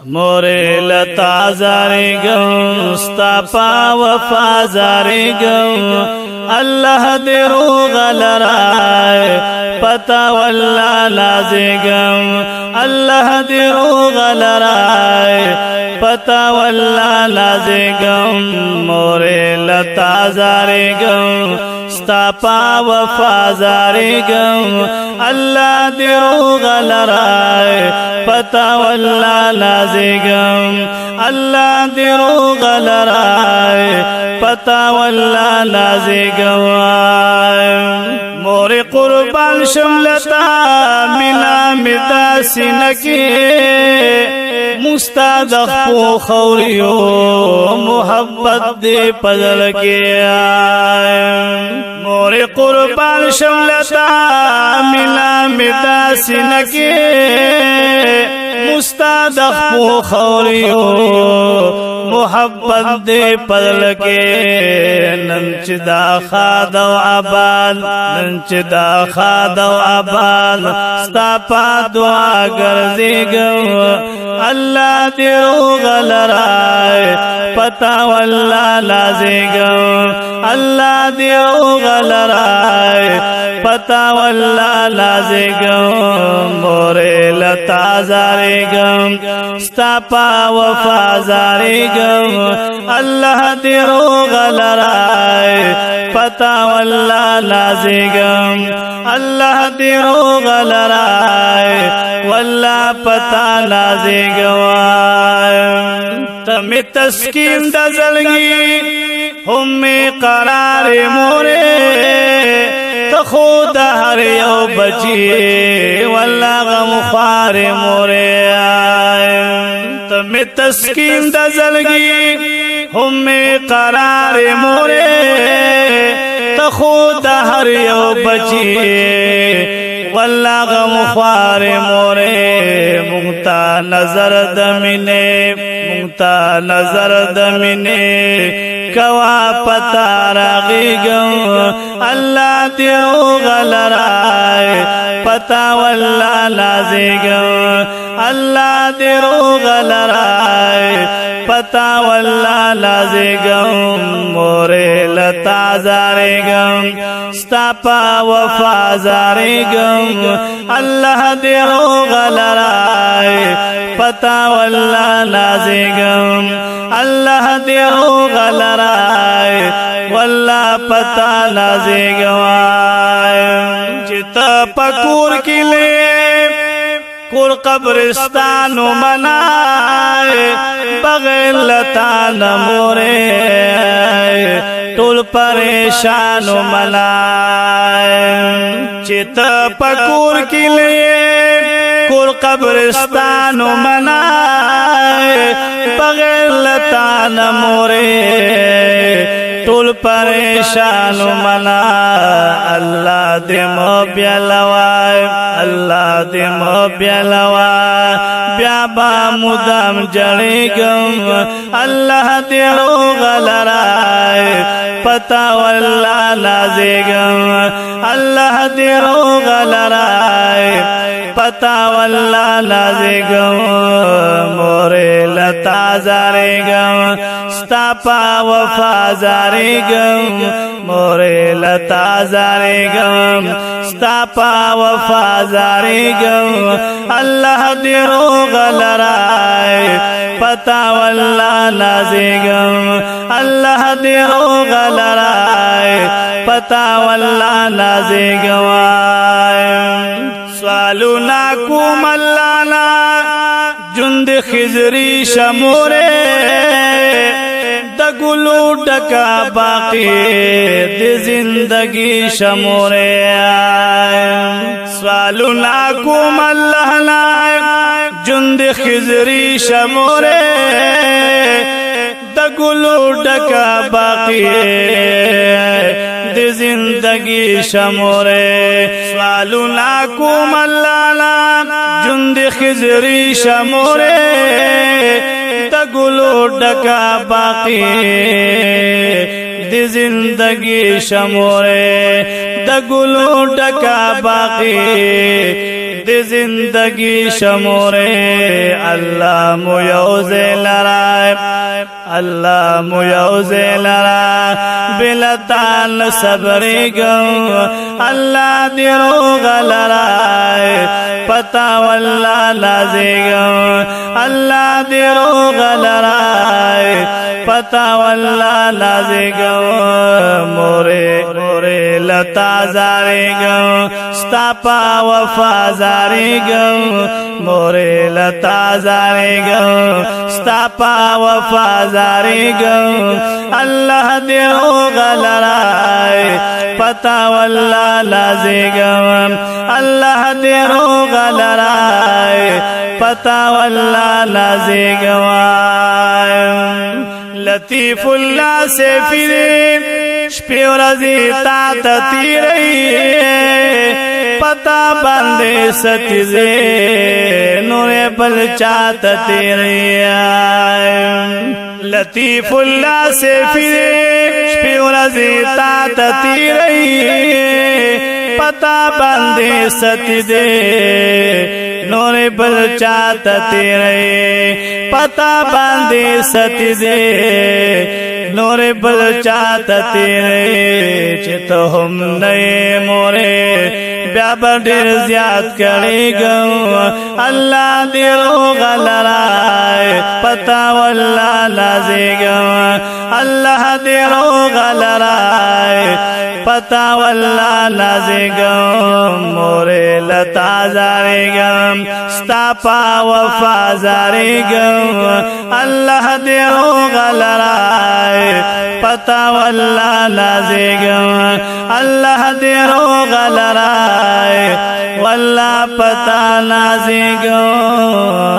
مورے لتا زارے گم ستا پا وفا زارے گم اللہ دے روغ لرائے پتا واللہ لازے گم اللہ دے روغ لرائے پتا واللہ لازے گم مورے لتا زارے گم ستا پا وفا زارے گم اللہ دے روغ لرائے پتا واللہ لازے گم اللہ دے روغ لرائے پتا واللہ لازے گم مور قربان شملتا ملا مدا سنکی مستادخ پو خوریو محبت دے پدل کے مور قربان شملتا ملا مدا سنکی مستادخ پو خوریو محبت دے پدل کے ننچ دا خاد و عباد ننچ دا خاد و عباد ستا پا دعا گرزے گم اللہ دے روغ لرائے پتا واللہ لازے گم اللہ دے روغ لرائے پتا واللہ لازے گم مورے لتا زارے گم ستا پا وفا زارے گم اللہ دے روغ لرائے پتا واللہ لازے گم اللہ دے روغ لرائے واللہ پتا لازے گم تم تسکین دا زلگی ہمی قرار مورے خود ہر یو بچی واللہ غم خوار مورے تم تسکین دا زلگی ہمی قرار مورے خود ہر یو بچی واللہ غم خوار مورے مغتا نظر دمنے مغتا نظر دمنے کوا پتا راغی گم اللہ دے روغ لرائے پتا واللہ لازے گم اللہ دے روغ لرائے پتا واللہ لازے گم مورے لتا زارے گم ستا پا وفا زارے گم اللہ دے روغ لرائے پتا واللہ لازے گم اللہ دے روغ لرائے واللہ پتا لازے گم جتا پکور کی لے کور قبرستانو منائے بغیر لتان مورے ٹول پریشانو منائے چت پکور کی لئے کور قبرستانو منائے بغیر لتان مورے ٹول پریشانو منا اللہ دے مبیا لوائے اللہ دے مبیا لوائے بیا با مدام جڑے گم اللہ دے روغ لرائے پتا واللہ لازے گم اللہ دے روغ لرائے پتا واللہ لازے گم مورے لتا زارے گم ستا پا وفا زارے گم مورے لتا زارے گم ستا پا وفا زارے گم اللہ دے روغ لرائے پتا واللہ لازے گم اللہ دے روغ لرائے پتا واللہ لازے گم سوالو ناکوم اللہ نا جند خزری شمورے دگلو ڈکا باقی دی زندگی شمورے سوالو ناکوم اللہ نا جند خزری شمورے دگلو ڈکا باقی دی زندگی شمورے سوالو ناکوم اللہ نا جند خزری شمورے دگلو ڈکا باقی دی زندگی شموره د ګلو ډکا باقی دی زندگی شموره الله مو یوزه لرای الله مو یوزه لرای بلتان صبرګم الله دی روغ لرای پتا والله لازګم الله دی روغ لرای پتا والله لازګم موره لتا زارګم ستا وفا زارګم موره لتا زارګم ستا وفا زارګم الله دې غلرای پتا والله لازګم الله دې غلرای پتا والله لازګم لطیف الله سیفی شپی ورځی تا ته تیرې پتا باندې ستځې نور بل چاته تیرې لطیف الله سیفی شپی ورځی تا ته تیرې پتا باندې ستځې نور بل چاته تیرې پتا باندې ستځې نور بل چاته تیرې چې ته هم نه مورې بیا به ډېر زیات کړېږم الله دې روغ لرای پتا والله لازېږم الله دې روغ لرای پتا والله لازېږم مورې لتا زارېږم ستا وفا زارېږم الله دې روغ لرای پتا والله لازېږم الله دې روغ لرای والله پتا لازېږم